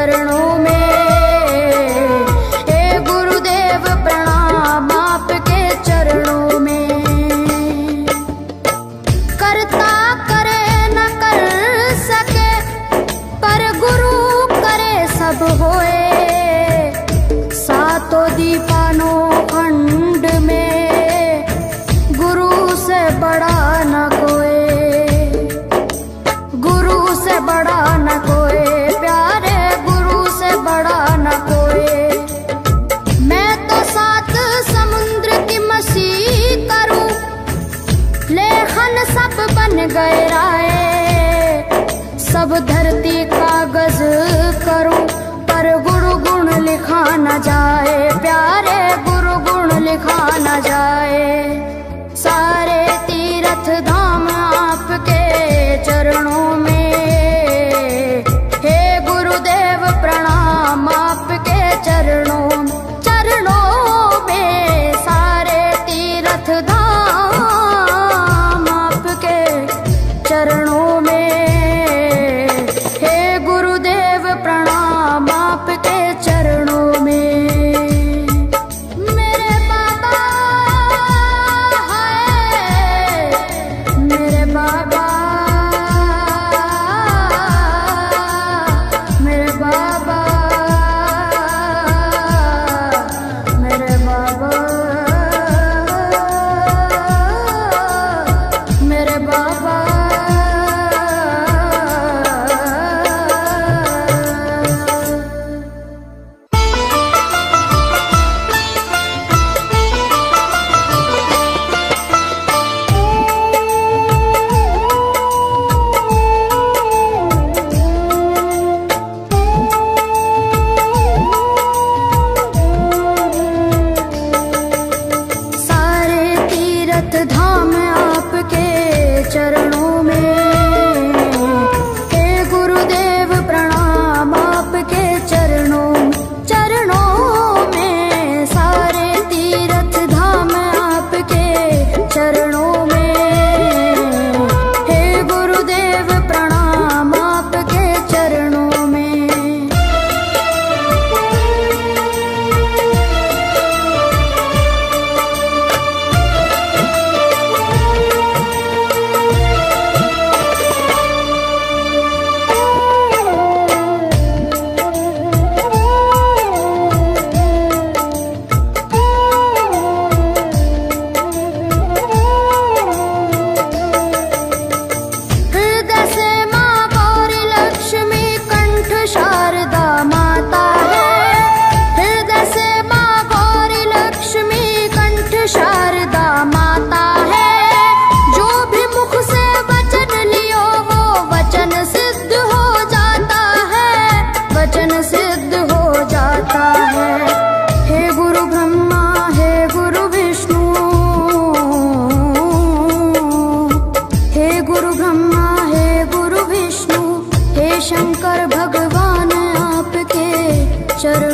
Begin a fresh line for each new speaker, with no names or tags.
चरणों में। हे गुरुदेव प्रणाम आपके चरणों में। करता करे न कर सके पर गुरु करे सब होए। सातों दीपानो खंड में गुरु से बड़ा न कोई, गुरु से बड़ा न कोई, प्यारे गुरु से बड़ा न कोई। मैं तो सात समुद्र की मछली करूं, लेखन सब बन गए राय। सब धरती कागज करूं पर गुरु गुण लिखा न जाए, प्यारे गुरु गुण लिखा न जाए। सारे तीर्थ धाम आपके चरणों में। हे गुरुदेव प्रणाम आपके चरणों में। सारे तीर्थ धाम आपके चरणों में। हे गुरुदेव प्रणाम आपके चरणों में। मेरे बाबा है, मेरे बाबा, मेरे बाबा, मेरे बाबा, मेरे बाबा। सारे तीर्थ धाम आपके चरणों में। हे गुरुदेव प्रणाम आपके चरणों में। सारे तीर्थ धाम आपके चरणों में। हे गुरुदेव प्रणाम आपके चरणों में। हृदय से माँ गौरी लक्ष्मी कंठ शारदा माता है। हृदय से माँ गौरी लक्ष्मी कंठ शारदा माता है। जो भी मुख से वचन लियो वो वचन सिद्ध हो जाता है, वचन सिद्ध हो जाता है। हे गुरु ब्रह्मा हे गुरु विष्णु, हे गुरु ब्रह्मा हे गुरु विष्णु। हे शंकर भगवान आपके चरण